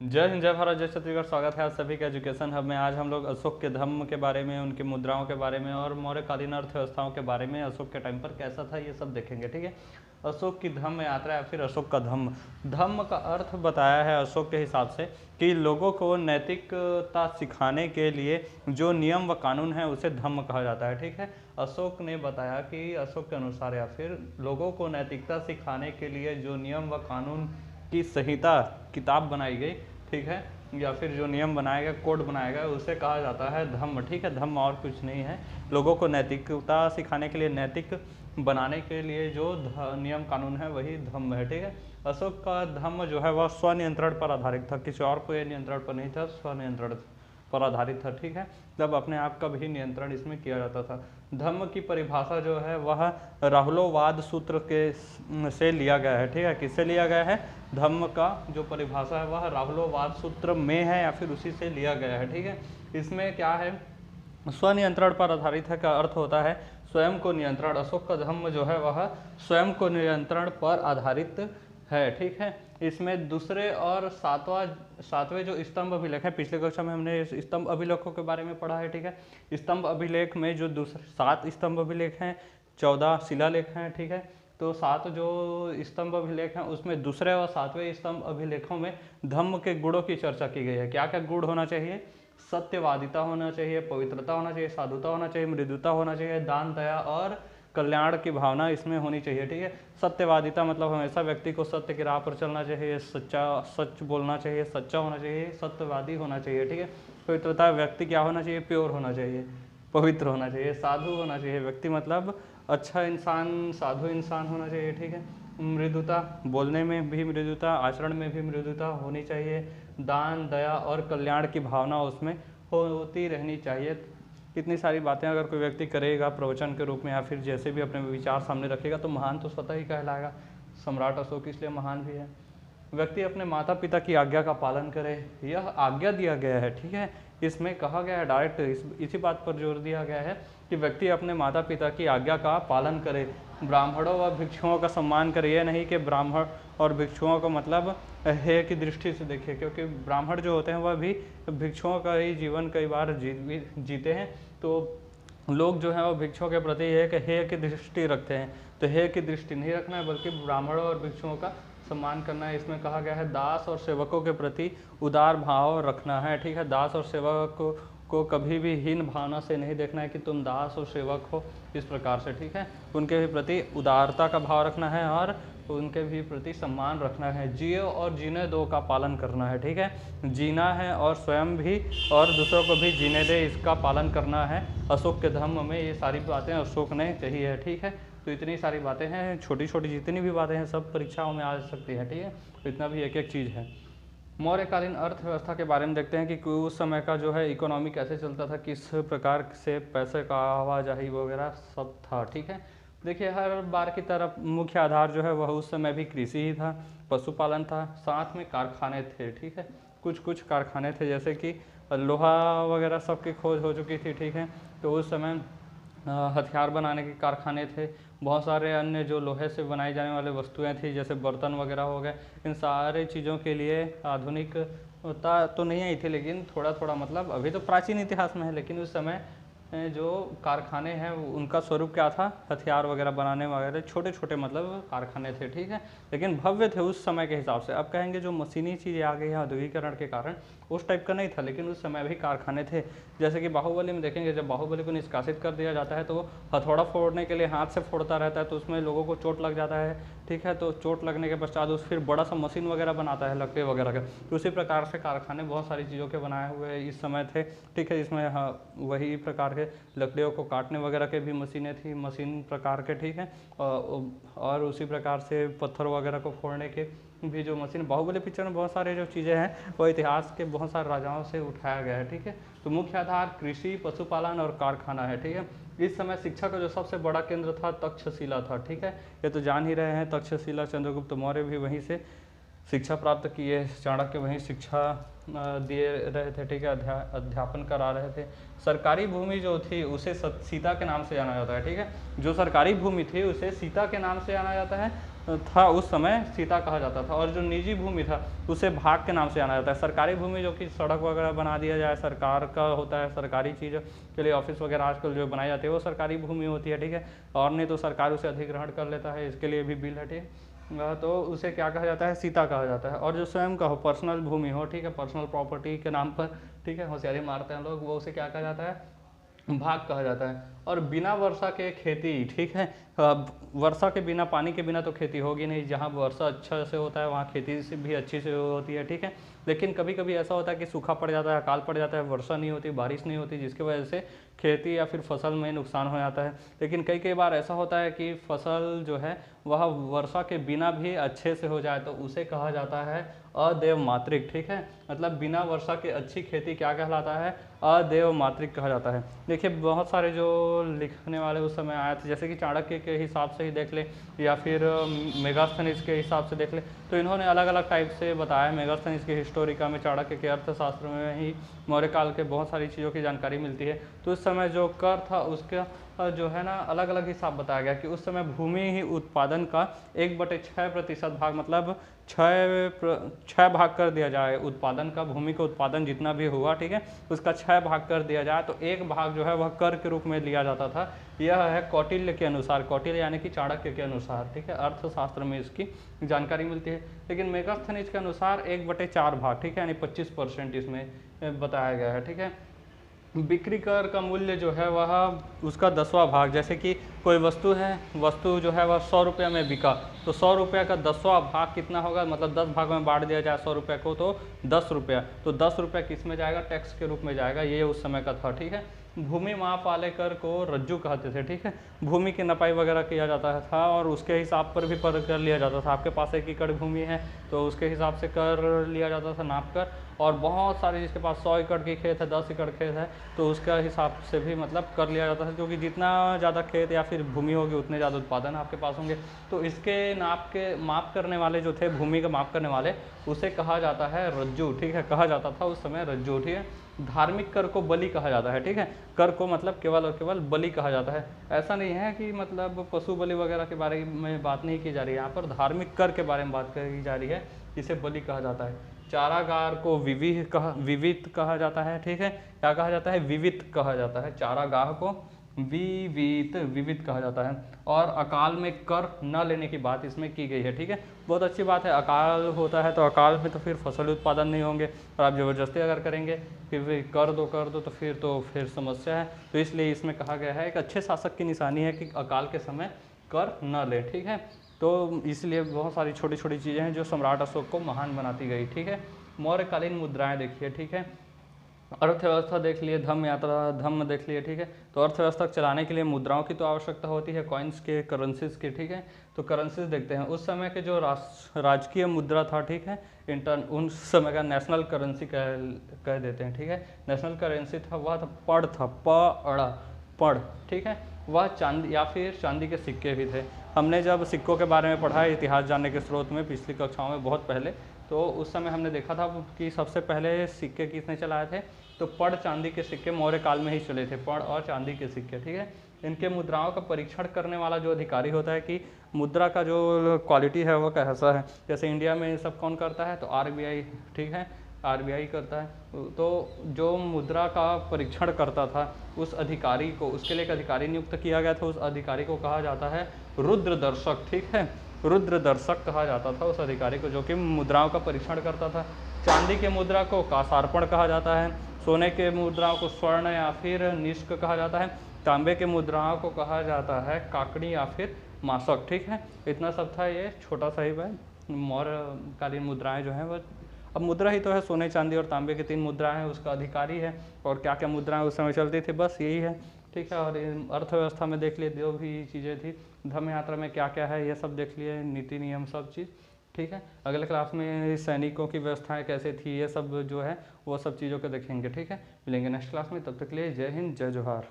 जय हिंद, जय भारत, जय छत्तीसगढ़। स्वागत है आप सभी का एजुकेशन हब में। आज हम लोग अशोक के धम्म के बारे में, उनकी मुद्राओं के बारे में और मौर्यकालीन अर्थव्यवस्थाओं के बारे में, अशोक के टाइम पर कैसा था, ये सब देखेंगे। ठीक है। अशोक की धम्म यात्रा या फिर अशोक का धम्म। धम्म का अर्थ बताया है अशोक के हिसाब से कि लोगों को नैतिकता सिखाने के लिए जो नियम व कानून है उसे धम्म कहा जाता है। ठीक है। अशोक ने बताया कि अशोक के अनुसार या फिर लोगों को नैतिकता सिखाने के लिए जो नियम व कानून की संहिता किताब बनाई गई, ठीक है, या फिर जो नियम बनाया गया, कोड बनाया गया, उसे कहा जाता है धम्म। ठीक है। धम्म और कुछ नहीं है, लोगों को नैतिकता सिखाने के लिए, नैतिक बनाने के लिए जो नियम कानून है वही धम्म है। ठीक है। अशोक का धम्म जो है वह स्वनियंत्रण पर आधारित था, किसी और को नियंत्रण पर नहीं था, स्वनियंत्रण पर आधारित था। ठीक है। तब अपने आप का भी नियंत्रण इसमें किया जाता था। धम्म की परिभाषा जो है वह राहुलोवाद सूत्र के से लिया गया है। ठीक है। किससे लिया गया है? धम्म का जो परिभाषा है वह राहुलोवाद सूत्र में है या फिर उसी से लिया गया है। ठीक है। इसमें क्या है? स्वनियंत्रण पर आधारित है का अर्थ होता है स्वयं को नियंत्रण। अशोक का धम्म जो है वह स्वयं को नियंत्रण पर आधारित है। ठीक है। इसमें दूसरे और सातवें जो स्तंभ अभिलेख है, पिछले कक्षा में हमने स्तंभ अभिलेखों के बारे में पढ़ा है। ठीक है। स्तंभ अभिलेख में जो दूसरे 7 स्तंभ अभिलेख हैं, 14 शिलालेख हैं। ठीक है। तो 7 जो स्तंभ अभिलेख हैं उसमें दूसरे और 7वें स्तंभ अभिलेखों में धम्म के गुणों की चर्चा की गई है। क्या क्या गुण होना चाहिए? सत्यवादिता होना चाहिए, पवित्रता होना चाहिए, साधुता होना चाहिए, मृदुता होना चाहिए, दान, दया और कल्याण की भावना इसमें होनी चाहिए। ठीक है। सत्यवादिता मतलब हमेशा व्यक्ति को सत्य की राह पर चलना चाहिए, सच बोलना चाहिए, सच्चा होना चाहिए, सत्यवादी होना चाहिए। ठीक है। पवित्रता, व्यक्ति क्या होना चाहिए? प्योर होना चाहिए, पवित्र होना चाहिए। साधु होना चाहिए, व्यक्ति मतलब अच्छा इंसान, साधु इंसान होना चाहिए। ठीक है। मृदुता, बोलने में भी मृदुता, आचरण में भी मृदुता होनी चाहिए। दान, दया और कल्याण की भावना उसमें होती रहनी चाहिए। कितनी सारी बातें अगर कोई व्यक्ति करेगा प्रवचन के रूप में या फिर जैसे भी अपने विचार सामने रखेगा तो महान तो स्वतः ही कहलाएगा। सम्राट अशोक इसलिए महान भी है। व्यक्ति अपने माता पिता की आज्ञा का पालन करे, यह आज्ञा दिया गया है। ठीक है। इसमें कहा गया है डायरेक्ट इसी बात पर जोर दिया गया है कि व्यक्ति अपने माता पिता की आज्ञा का पालन करे, ब्राह्मणों व भिक्षुओं का सम्मान करे। यह नहीं कि ब्राह्मण और भिक्षुओं का मतलब हेय की दृष्टि से देखे, क्योंकि ब्राह्मण जो होते हैं वह भी भिक्षुओं का ही जीवन कई बार जीते हैं। तो लोग जो है वो भिक्षुओं के प्रति एक हेय की दृष्टि रखते हैं। तो हेय की दृष्टि नहीं रखना है, बल्कि ब्राह्मणों और भिक्षुओं का सम्मान करना है। इसमें कहा गया है दास और सेवकों के प्रति उदार भाव रखना है। ठीक है। दास और सेवक को कभी भी हीन भावना से नहीं देखना है कि तुम दास और सेवक हो, इस प्रकार से। ठीक है। उनके भी प्रति उदारता का भाव रखना है और उनके भी प्रति सम्मान रखना है। जियो और जीने दो का पालन करना है। ठीक है। जीना है और स्वयं भी और दूसरों को भी जीने दे, इसका पालन करना है। अशोक के धम्म में ये सारी बातें अशोक ने कही है। ठीक है। तो इतनी सारी बातें हैं, छोटी छोटी जितनी भी बातें हैं सब परीक्षाओं में आ सकती हैं। ठीक है। तो इतना भी एक एक चीज़ है। मौर्यकालीन अर्थव्यवस्था के बारे में देखते हैं कि उस समय का जो है इकोनॉमी कैसे चलता था, किस प्रकार से पैसे का आवाजाही वगैरह सब था। ठीक है। देखिए, हर बार की तरफ मुख्य आधार जो है वह उस समय भी कृषि ही था, पशुपालन था, साथ में कारखाने थे। ठीक है। कुछ कुछ कारखाने थे, जैसे कि लोहा वगैरह सब की खोज हो चुकी थी। ठीक है। तो उस समय हथियार बनाने के कारखाने थे, बहुत सारे अन्य जो लोहे से बनाई जाने वाले वस्तुएं थी, जैसे बर्तन वगैरह हो गए। इन सारे चीज़ों के लिए आधुनिकता तो नहीं आई थी, लेकिन थोड़ा थोड़ा मतलब अभी तो प्राचीन इतिहास में है, लेकिन उस समय जो कारखाने हैं उनका स्वरूप क्या था? हथियार वगैरह बनाने वगैरह छोटे छोटे मतलब कारखाने थे। ठीक है। लेकिन भव्य थे उस समय के हिसाब से। अब कहेंगे जो मशीनी चीज़ें आ गई हैं औद्योगिकरण के कारण, उस टाइप का नहीं था, लेकिन उस समय भी कारखाने थे। जैसे कि बाहुबली में देखेंगे, जब बाहुबली को निष्कासित कर दिया जाता है तो हथौड़ा फोड़ने के लिए हाथ से फोड़ता रहता है, तो उसमें लोगों को चोट लग जाता है। ठीक है। तो चोट लगने के पश्चात उस फिर बड़ा सा मशीन वगैरह बनाता है लकड़ी वगैरह का। तो उसी प्रकार से कारखाने बहुत सारी चीज़ों के बनाए हुए इस समय थे। ठीक है। इसमें वही प्रकार के लकड़ियों को काटने वगैरह के भी मशीनें थी, मशीन प्रकार के। ठीक है। और उसी प्रकार से पत्थर वगैरह को फोड़ने के भी जो मशीन, बाहुबली पिक्चर में बहुत सारे जो चीज़ें हैं वो इतिहास के बहुत सारे राजाओं से उठाया गया है। ठीक है। तो मुख्य आधार कृषि, पशुपालन और कारखाना है। ठीक है। इस समय शिक्षा का जो सबसे बड़ा केंद्र था तक्षशिला था। ठीक है। ये तो जान ही रहे हैं, तक्षशिला चंद्रगुप्त मौर्य भी वहीं से शिक्षा प्राप्त किए, चाणक्य वहीं शिक्षा दिए रहे थे। ठीक है। अध्यापन करा रहे थे। सरकारी भूमि जो थी उसे सीता के नाम से जाना जाता है। ठीक है। जो सरकारी भूमि थी उसे सीता के नाम से जाना जाता है। था उस समय सीता कहा जाता था। और जो निजी भूमि था उसे भाग के नाम से जाना जाता है। सरकारी भूमि जो कि सड़क वगैरह बना दिया जाए, सरकार का होता है, सरकारी चीज़ के लिए ऑफिस वगैरह आजकल जो बनाई जाती है वो सरकारी भूमि होती है, ठीक है। और नहीं तो सरकार उसे अधिग्रहण कर लेता है, इसके लिए भी बिल है, ठीक है। तो उसे क्या कहा जाता है, सीता कहा जाता है। और जो स्वयं का हो, पर्सनल भूमि हो, ठीक है, पर्सनल प्रॉपर्टी के नाम पर, ठीक है, होशियारी मारते हैं लोग, वो उसे क्या कहा जाता है, भाग कहा जाता है। और बिना वर्षा के खेती, ठीक है, वर्षा के बिना, पानी के बिना तो खेती होगी नहीं। जहाँ वर्षा अच्छा से होता है वहाँ खेती से भी अच्छी से होती है, ठीक है। लेकिन कभी कभी ऐसा होता है कि सूखा पड़ जाता है, अकाल पड़ जाता है, वर्षा नहीं होती, बारिश नहीं होती, जिसकी वजह से खेती या फिर फसल में नुकसान हो जाता है। लेकिन कई कई बार ऐसा होता है कि फसल जो है वह वर्षा के बिना भी अच्छे से हो जाए, तो उसे कहा जाता है अदेव मातृक, ठीक है। मतलब बिना वर्षा के अच्छी खेती क्या कहलाता है, अदेव मातृक कहा जाता है। देखिए बहुत सारे जो लिखने वाले उस समय आए थे, जैसे कि चाणक्य के हिसाब से ही देख ले या फिर मेगास्थनीज के हिसाब से देख ले, तो इन्होंने अलग अलग टाइप से बताया। मेगास्थनीज के हिस्टोरिका में, चाणक्य के अर्थशास्त्र में ही मौर्य काल के बहुत सारी चीज़ों की जानकारी मिलती है। तो उस समय जो कर था उसका जो है ना अलग अलग हिसाब बताया गया कि उस समय भूमि ही उत्पादन का 1/6% भाग, मतलब 6 भाग कर दिया जाए उत्पादन का, भूमि का उत्पादन जितना भी हुआ, ठीक है, उसका 6 भाग कर दिया जाए तो 1 भाग जो है वह कर के रूप में लिया जाता था। यह है कौटिल्य के अनुसार, कौटिल्य यानी कि चाणक्य के अनुसार, ठीक है, अर्थशास्त्र में इसकी जानकारी मिलती है। लेकिन मेगास्थनीज के अनुसार 1/4 भाग, ठीक है, यानी 25% इसमें बताया गया है, ठीक है। बिक्री कर का मूल्य जो है वह उसका 10वां भाग, जैसे कि कोई वस्तु है, वस्तु जो है वह 100 रुपये में बिका, तो 100 रुपये का 10वां भाग कितना होगा, मतलब 10 भाग में बांट दिया जाए 100 रुपये को, तो 10 रुपया, तो 10 रुपये किस में जाएगा, टैक्स के रूप में जाएगा। ये उस समय का था, ठीक है। भूमि माप वाले कर को रज्जू कहते थे, ठीक है। भूमि की नपाई वगैरह किया जाता था और उसके हिसाब पर भी कर लिया जाता था। आपके पास 1 एकड़ भूमि है तो उसके हिसाब से कर लिया जाता था नाप कर। और बहुत सारे जिसके पास 100 एकड़ की खेत है, 10 एकड़ खेत है, तो उसका हिसाब से भी मतलब कर लिया जाता था, क्योंकि जितना ज़्यादा खेत या फिर भूमि होगी उतने ज़्यादा उत्पादन आपके पास होंगे। तो इसके माप करने वाले जो थे, भूमि का माप करने वाले, उसे कहा जाता है रज्जू, ठीक है, कहा जाता था उस समय रज्जू, ठीक है। धार्मिक कर को बलि कहा जाता है, ठीक है। कर को मतलब केवल और केवल बलि कहा जाता है। ऐसा नहीं है कि मतलब पशु बलि वगैरह के बारे में बात नहीं की जा रही है, यहाँ पर धार्मिक कर के बारे में बात की जा रही है, जिसे बलि कहा जाता है। चारागार को विवित कहा जाता है, ठीक है। क्या कहा जाता है, विवित कहा जाता है। चारागाह को विवित कहा जाता है। और अकाल में कर न लेने की बात इसमें की गई है, ठीक है। बहुत अच्छी बात है। अकाल होता है तो अकाल में तो फिर फसल उत्पादन नहीं होंगे, और आप ज़बरदस्ती अगर करेंगे कि कर दो तो फिर समस्या है। तो इसलिए इसमें कहा गया है, एक अच्छे शासक की निशानी है कि अकाल के समय कर न ले, ठीक है। तो इसलिए बहुत सारी छोटी छोटी चीज़ें हैं जो सम्राट अशोक को महान बनाती गई, ठीक है। मौर्यकालीन मुद्राएं देखिए, ठीक है। अर्थव्यवस्था देख लिए, धम्म देख लिए, ठीक है। तो अर्थव्यवस्था चलाने के लिए मुद्राओं की तो आवश्यकता होती है, कॉइन्स के, करेंसीज के, ठीक है। तो करेंसीज देखते हैं। उस समय के जो राजकीय मुद्रा था, ठीक है, उस समय का नेशनल करेंसी कह देते हैं, ठीक है। नेशनल करेंसी था, वह था पड़, था पड़, ठीक है। वह चांदी या फिर चांदी के सिक्के भी थे। हमने जब सिक्कों के बारे में पढ़ा है इतिहास जानने के स्रोत में पिछली कक्षाओं में बहुत पहले, तो उस समय हमने देखा था कि सबसे पहले सिक्के किसने चलाए थे, तो पड़ चांदी के सिक्के मौर्य काल में ही चले थे, पड़ और चांदी के सिक्के, ठीक है। इनके मुद्राओं का परीक्षण करने वाला जो अधिकारी होता है कि मुद्रा का जो क्वालिटी है वो कैसा है, जैसे इंडिया में सब कौन करता है, तो RBI, ठीक है, RBI करता है। तो जो मुद्रा का परीक्षण करता था उस अधिकारी को, उसके लिए एक अधिकारी नियुक्त किया गया था, उस अधिकारी को कहा जाता है रुद्रदर्शक, ठीक है। रुद्रदर्शक कहा जाता था उस अधिकारी को, जो कि मुद्राओं का परीक्षण करता था। चांदी के मुद्रा को कासार्पण कहा जाता है, सोने के मुद्राओं को स्वर्ण या फिर निष्क कहा जाता है, तांबे के मुद्राओं को कहा जाता है काकड़ी या फिर मासक, ठीक है। इतना सब था, ये छोटा सा ही है मौर्यकालीन मुद्राएं जो हैं वो। अब मुद्रा ही तो है, सोने चांदी और तांबे की 3 मुद्राएं हैं, उसका अधिकारी है, और क्या क्या मुद्राएं उस समय चलती थी, बस यही है, ठीक है। और अर्थव्यवस्था में देख लिए जो भी चीज़ें थी, धम्म यात्रा में क्या क्या है ये सब देख लिए, नीति नियम सब चीज़, ठीक है। अगले क्लास में सैनिकों की व्यवस्थाएं कैसे थी ये सब जो है वो सब चीज़ों को देखेंगे, ठीक है। मिलेंगे नेक्स्ट क्लास में, तब तक के लिए जय हिंद, जय जोहार।